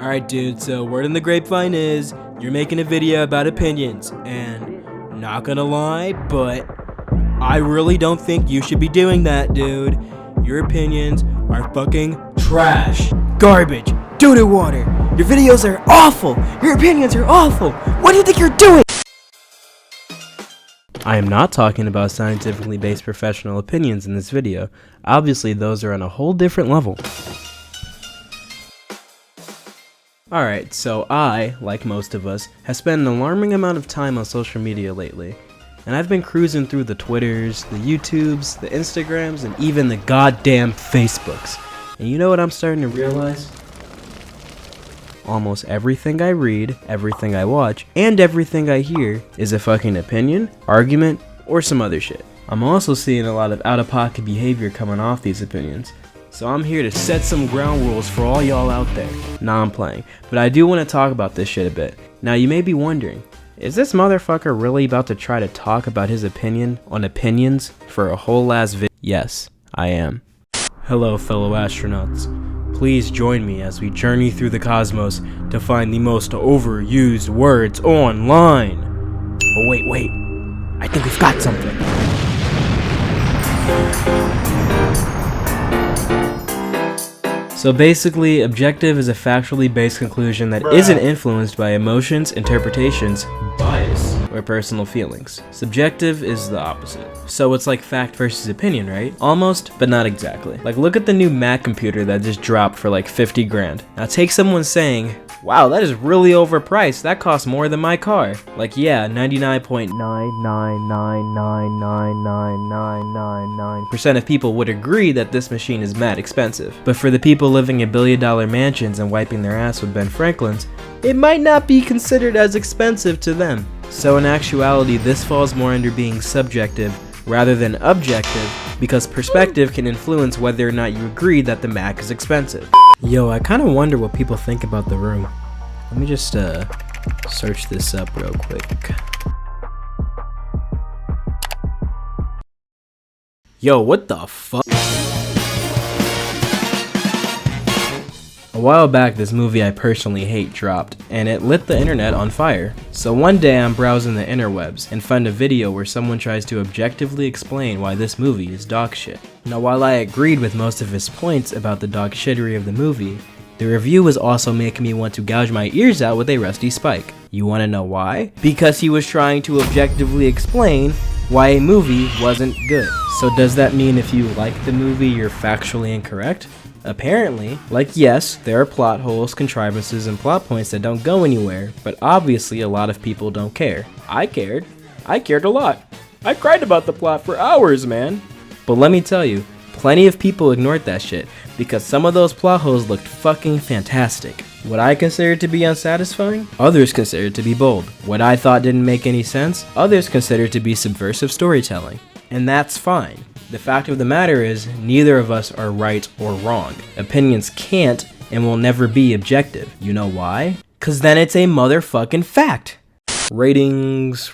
Alright dude, so word on the grapevine is, you're making a video about opinions, and not gonna lie, but I really don't think you should be doing that, dude. Your opinions are fucking trash. Garbage. Doo-doo water. Your videos are awful. Your opinions are awful. What do you think you're doing? I am not talking about scientifically based professional opinions in this video. Obviously, those are on a whole different level. Alright, so I, like most of us, have spent an alarming amount of time on social media lately. And I've been cruising through the Twitters, the YouTubes, the Instagrams, and even the goddamn Facebooks. And you know what I'm starting to realize? Almost everything I read, everything I watch, and everything I hear is a fucking opinion, argument, or some other shit. I'm also seeing a lot of out-of-pocket behavior coming off these opinions. So I'm here to set some ground rules for all y'all out there. Nah, I'm playing. But I do want to talk about this shit a bit. Now you may be wondering, is this motherfucker really about to try to talk about his opinion on opinions for a whole ass video? Yes, I am. Hello fellow astronauts. Please join me as we journey through the cosmos to find the most overused words online. Oh wait. I think we've got something. So basically, objective is a factually based conclusion that isn't influenced by emotions, interpretations, bias, or personal feelings. Subjective is the opposite. So it's like fact versus opinion, right? Almost, but not exactly. Like look at the new Mac computer that just dropped for like 50 grand. Now take someone saying, wow, that is really overpriced. That costs more than my car. Like yeah, 99.999999999% of people would agree that this machine is mad expensive. But for the people living in billion-dollar mansions and wiping their ass with Ben Franklin's, it might not be considered as expensive to them. So in actuality, this falls more under being subjective rather than objective, because perspective can influence whether or not you agree that the Mac is expensive. Yo, I kind of wonder what people think about The Room. Let me just search this up real quick. Yo, what the fuck? A while back, this movie I personally hate dropped, and it lit the internet on fire. So one day I'm browsing the interwebs and find a video where someone tries to objectively explain why this movie is dog shit. Now while I agreed with most of his points about the dog shittery of the movie, the review was also making me want to gouge my ears out with a rusty spike. You wanna know why? Because he was trying to objectively explain why a movie wasn't good. So does that mean if you like the movie you're factually incorrect? Apparently. Like yes, there are plot holes, contrivances, and plot points that don't go anywhere, but obviously a lot of people don't care. I cared. I cared a lot. I cried about the plot for hours, man. But let me tell you, plenty of people ignored that shit, because some of those plot holes looked fucking fantastic. What I considered to be unsatisfying, others considered to be bold. What I thought didn't make any sense, others considered to be subversive storytelling. And that's fine. The fact of the matter is, neither of us are right or wrong. Opinions can't and will never be objective. You know why? 'Cause then it's a motherfucking fact. Ratings.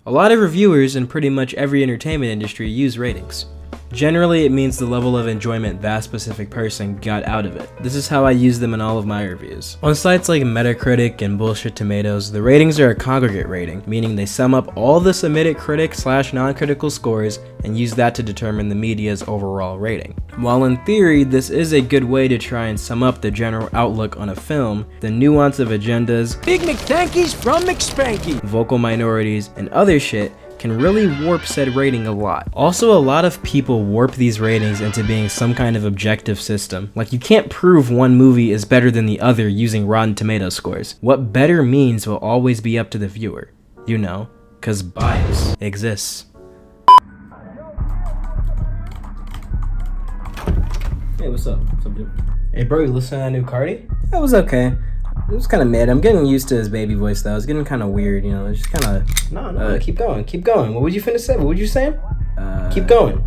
A lot of reviewers in pretty much every entertainment industry use ratings. Generally, it means the level of enjoyment that specific person got out of it. This is how I use them in all of my reviews. On sites like Metacritic and Bullshit Tomatoes, the ratings are a congregate rating, meaning they sum up all the submitted critic/non-critical scores and use that to determine the media's overall rating. While in theory, this is a good way to try and sum up the general outlook on a film, the nuance of agendas, Big McThankies from McSpanky, vocal minorities, and other shit can really warp said rating a lot. Also, a lot of people warp these ratings into being some kind of objective system. Like you can't prove one movie is better than the other using Rotten Tomatoes scores. What better means will always be up to the viewer. You know, 'cause bias exists. Hey, what's up? What's up, dude? Hey bro, you listen to that new Cardi? That was okay. It was kind of mid. I'm getting used to his baby voice though. It's getting kind of weird, you know. It's just kind of. No. Keep going. What would you finna say? What would you say? Keep going.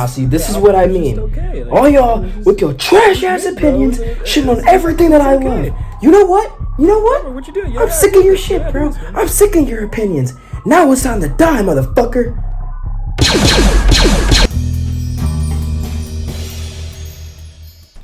See, this is what I mean. Okay. Like, all y'all with your trash ass opinions, shitting on everything that I love. You know what? What you doing? I'm sick of your shit, bro. I'm sick of your opinions. Now it's time to die, motherfucker.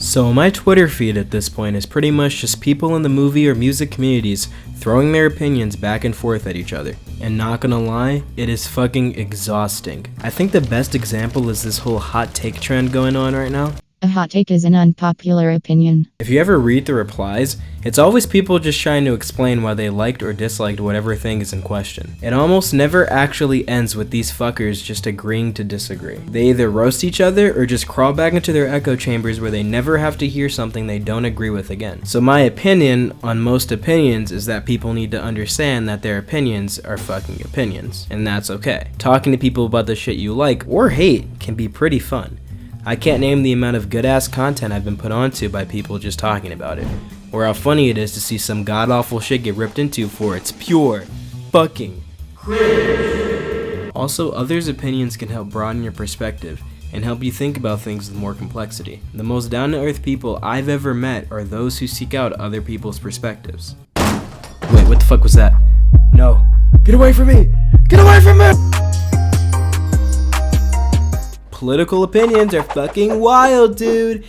So my Twitter feed at this point is pretty much just people in the movie or music communities throwing their opinions back and forth at each other. And not gonna lie, it is fucking exhausting. I think the best example is this whole hot take trend going on right now. A hot take is an unpopular opinion. If you ever read the replies, it's always people just trying to explain why they liked or disliked whatever thing is in question. It almost never actually ends with these fuckers just agreeing to disagree. They either roast each other or just crawl back into their echo chambers where they never have to hear something they don't agree with again. So my opinion on most opinions is that people need to understand that their opinions are fucking opinions, and that's okay. Talking to people about the shit you like or hate can be pretty fun. I can't name the amount of good-ass content I've been put onto by people just talking about it, or how funny it is to see some god-awful shit get ripped into for its pure fucking cringe. Also, others' opinions can help broaden your perspective and help you think about things with more complexity. The most down-to-earth people I've ever met are those who seek out other people's perspectives. Wait, what the fuck was that? No. Get away from me! Get away from me! Political opinions are fucking wild, dude.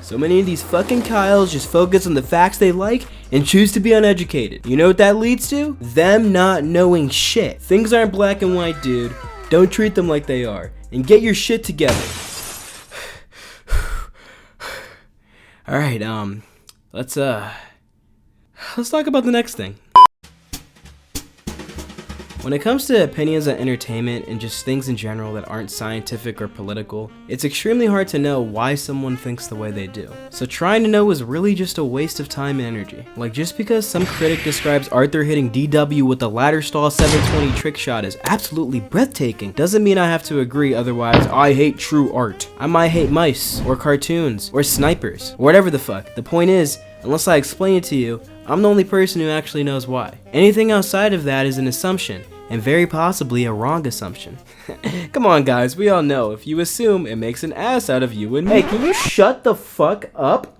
So many of these fucking Kyles just focus on the facts they like and choose to be uneducated. You know what that leads to? Them not knowing shit. Things aren't black and white, dude. Don't treat them like they are. And get your shit together. Alright, let's talk about the next thing. When it comes to opinions on entertainment and just things in general that aren't scientific or political, it's extremely hard to know why someone thinks the way they do. So trying to know is really just a waste of time and energy. Like, just because some critic describes Arthur hitting DW with the ladder stall 720 trick shot as absolutely breathtaking doesn't mean I have to agree, otherwise I hate true art. I might hate mice, or cartoons, or snipers, or whatever the fuck. The point is, unless I explain it to you, I'm the only person who actually knows why. Anything outside of that is an assumption, and very possibly a wrong assumption. Come on guys, we all know if you assume, it makes an ass out of you and me. Hey, can you shut the fuck up?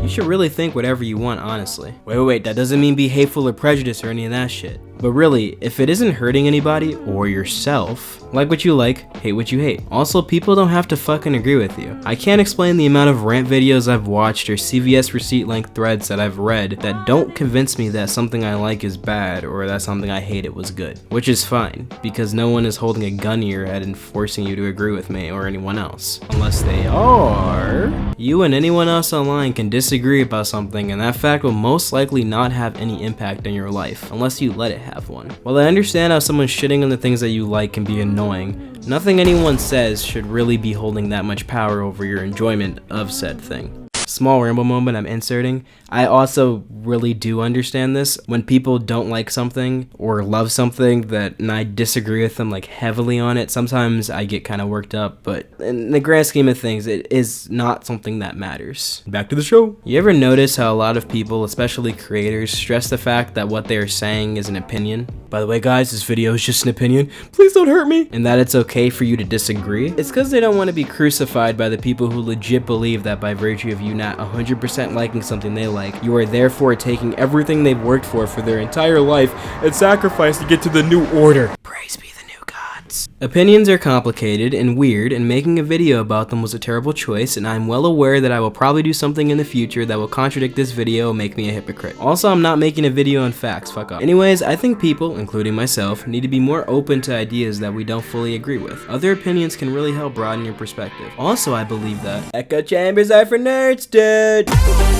You should really think whatever you want, honestly. Wait, that doesn't mean be hateful or prejudiced or any of that shit. But really, if it isn't hurting anybody or yourself, like what you like, hate what you hate. Also, people don't have to fucking agree with you. I can't explain the amount of rant videos I've watched or CVS receipt length threads that I've read that don't convince me that something I like is bad or that something I hate it was good. Which is fine, because no one is holding a gun to your head and forcing you to agree with me or anyone else. Unless they are. You and anyone else online can disagree about something, and that fact will most likely not have any impact on your life, unless you let it have one. While I understand how someone shitting on the things that you like can be annoying, nothing anyone says should really be holding that much power over your enjoyment of said thing. Small ramble moment I'm inserting. I also really do understand this. When people don't like something or love something and I disagree with them like heavily on it, sometimes I get kind of worked up, but in the grand scheme of things, it is not something that matters. Back to the show. You ever notice how a lot of people, especially creators, stress the fact that what they're saying is an opinion? By the way guys, this video is just an opinion. Please don't hurt me. And that it's okay for you to disagree? It's because they don't want to be crucified by the people who legit believe that by virtue of you not 100% liking something they like, you are therefore taking everything they've worked for their entire life and sacrifice to get to the new order. Praise be the new gods. Opinions are complicated and weird, and making a video about them was a terrible choice, and I'm well aware that I will probably do something in the future that will contradict this video and make me a hypocrite. Also, I'm not making a video on facts, fuck off. Anyways, I think people, including myself, need to be more open to ideas that we don't fully agree with. Other opinions can really help broaden your perspective. Also, I believe that echo chambers are for nerds, dude!